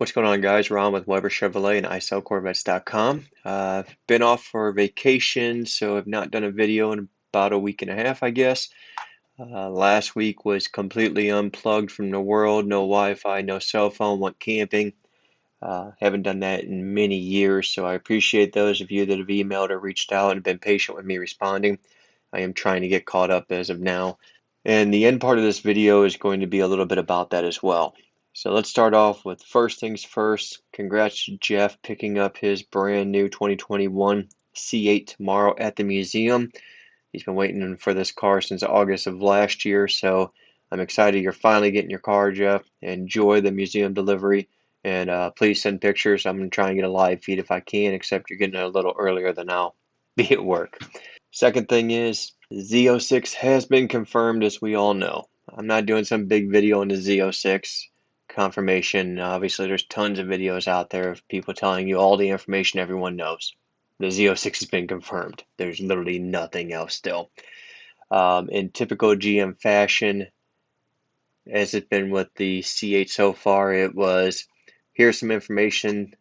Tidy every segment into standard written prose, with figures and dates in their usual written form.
What's going on, guys? Ron with Weber Chevrolet and iSellCorvettes.com. Been off for vacation, so I've not done a video in about a week and a half, I guess. Last week was completely unplugged from the world, no Wi-Fi, no cell phone, went camping. Haven't done that in many years, so I appreciate those of you that have emailed or reached out and been patient with me responding. I am trying to get caught up as of now. And the end part of this video is going to be a little bit about that as well. So let's start off with first things first. Congrats to Jeff picking up his brand new 2021 C8 tomorrow at the museum. He's been waiting for this car since August of last year, so I'm excited you're finally getting your car, Jeff. Enjoy the museum delivery, and please send pictures. I'm going to try and get a live feed if I can, except you're getting it a little earlier than I'll be at work. Second thing is, Z06 has been confirmed, as we all know. I'm not doing some big video on the Z06 confirmation. Obviously, there's tons of videos out there of people telling you all the information everyone knows. The Z06 has been confirmed. There's literally nothing else still. In typical GM fashion, as it's been with the C8 so far, it was, here's some information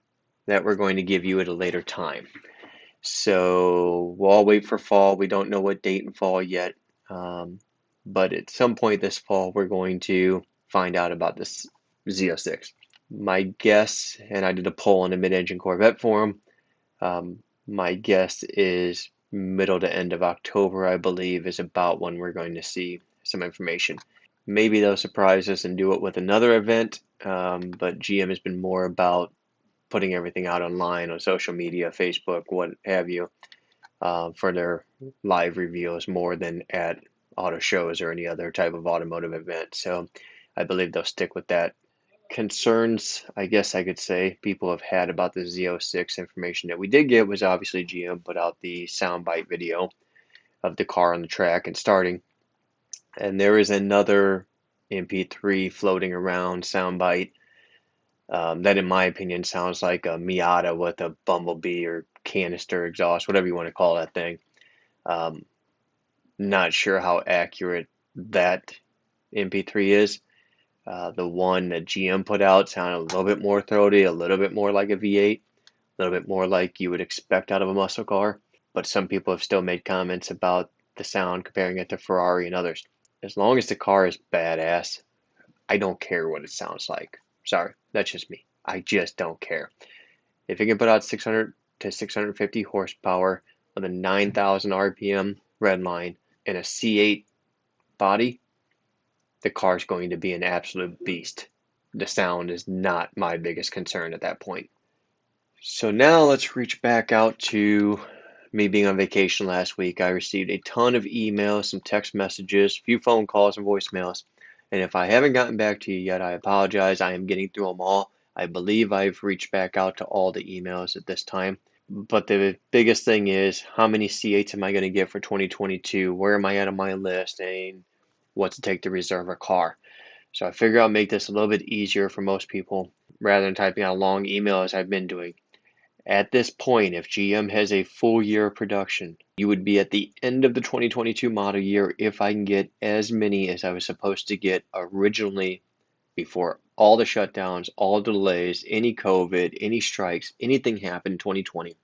that we're going to give you at a later time. So we'll all wait for fall. We don't know what date in fall yet. But at some point this fall, we're going to find out about this Z06. My guess, and I did a poll on the mid-engine Corvette forum, my guess is middle to end of October, I believe, is about when we're going to see some information. Maybe they'll surprise us and do it with another event, but GM has been more about putting everything out online on social media, Facebook, what have you, for their live reveals more than at auto shows or any other type of automotive event. So I believe they'll stick with that. Concerns, I guess I could say, people have had about the Z06 information that we did get was obviously GM put out the soundbite video of the car on the track and starting. And there is another MP3 floating around soundbite that, in my opinion, sounds like a Miata with a bumblebee or canister exhaust, whatever you want to call that thing. Not sure how accurate that MP3 is. The one that GM put out sounded a little bit more throaty, a little bit more like a V8, a little bit more like you would expect out of a muscle car. But some people have still made comments about the sound, comparing it to Ferrari and others. As long as the car is badass, I don't care what it sounds like. Sorry, that's just me. I just don't care. If it can put out 600 to 650 horsepower with a 9,000 RPM redline and a C8 body, the car is going to be an absolute beast. The sound is not my biggest concern at that point. So now let's reach back out to me being on vacation last week. I received a ton of emails, some text messages, a few phone calls and voicemails. And if I haven't gotten back to you yet, I apologize. I am getting through them all. I believe I've reached back out to all the emails at this time. But the biggest thing is, how many C8s am I going to get for 2022? Where am I at on my list? And what's it take to reserve a car? So I figure I'll make this a little bit easier for most people rather than typing out a long email as I've been doing. At this point, if GM has a full year of production, you would be at the end of the 2022 model year if I can get as many as I was supposed to get originally before all the shutdowns, all delays, any COVID, any strikes, anything happened in 2020.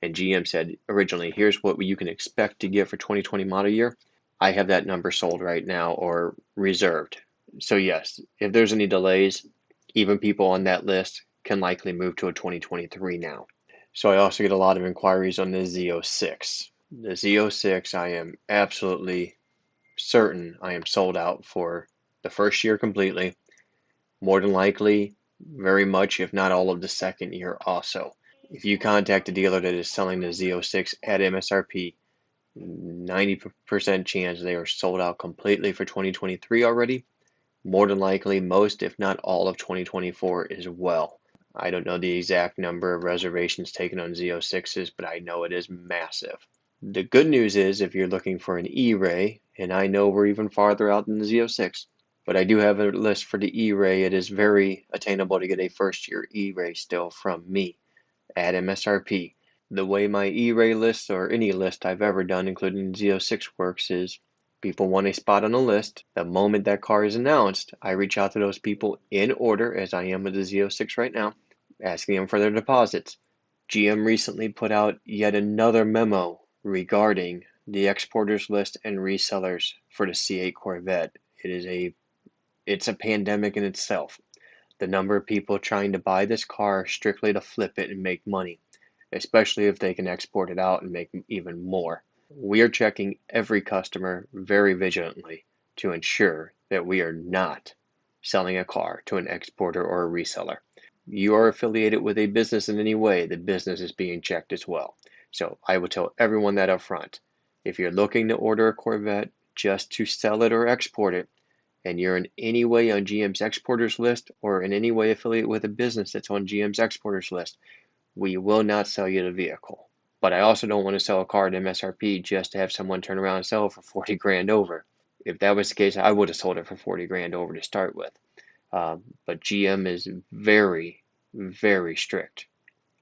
And GM said originally, here's what you can expect to get for 2020 model year. I have that number sold right now or reserved. So yes, if there's any delays, even people on that list can likely move to a 2023 now. So I also get a lot of inquiries on the Z06. The Z06, I am absolutely certain I am sold out for the first year completely. More than likely, very much, if not all of the second year also. If you contact a dealer that is selling the Z06 at MSRP, 90% chance they are sold out completely for 2023 already. More than likely, most, if not all, of 2024 as well. I don't know the exact number of reservations taken on Z06s, but I know it is massive. The good news is, if you're looking for an E-Ray, and I know we're even farther out than the Z06, but I do have a list for the E-Ray. It is very attainable to get a first-year E-Ray still from me at MSRP. The way my E-Ray list, or any list I've ever done, including Z06, works is People want a spot on the list. The moment that car is announced, I reach out to those people in order, as I am with the Z06 right now, asking them for their deposits. GM recently put out yet another memo regarding the exporters list and resellers for the C8 Corvette. It's a pandemic in itself. The number of people trying to buy this car strictly to flip it and make money, especially if they can export it out and make even more. We are checking every customer very vigilantly to ensure that we are not selling a car to an exporter or a reseller. You are affiliated with a business in any way, the business is being checked as well. So I will tell everyone that up front. If you're looking to order a Corvette just to sell it or export it, and you're in any way on GM's exporters list or in any way affiliated with a business that's on GM's exporters list, we will not sell you the vehicle. But I also don't want to sell a car at MSRP just to have someone turn around and sell it for 40 grand over. If that was the case, I would have sold it for 40 grand over to start with. But GM is very, very strict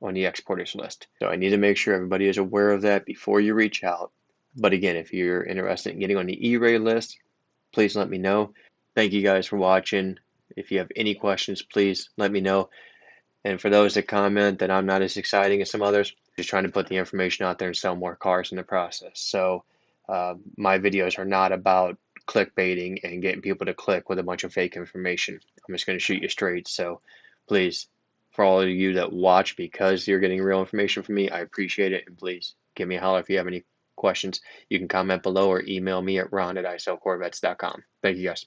on the exporters list. So I need to make sure everybody is aware of that before you reach out. But again, if you're interested in getting on the E-Ray list, please let me know. Thank you guys for watching. If you have any questions, please let me know. And for those that comment that I'm not as exciting as some others, just trying to put the information out there and sell more cars in the process. So my videos are not about clickbaiting and getting people to click with a bunch of fake information. I'm just going to shoot you straight. So please, for all of you that watch because you're getting real information from me, I appreciate it. And please give me a holler if you have any questions. You can comment below or email me at ron@isellcorvettes.com. Thank you guys.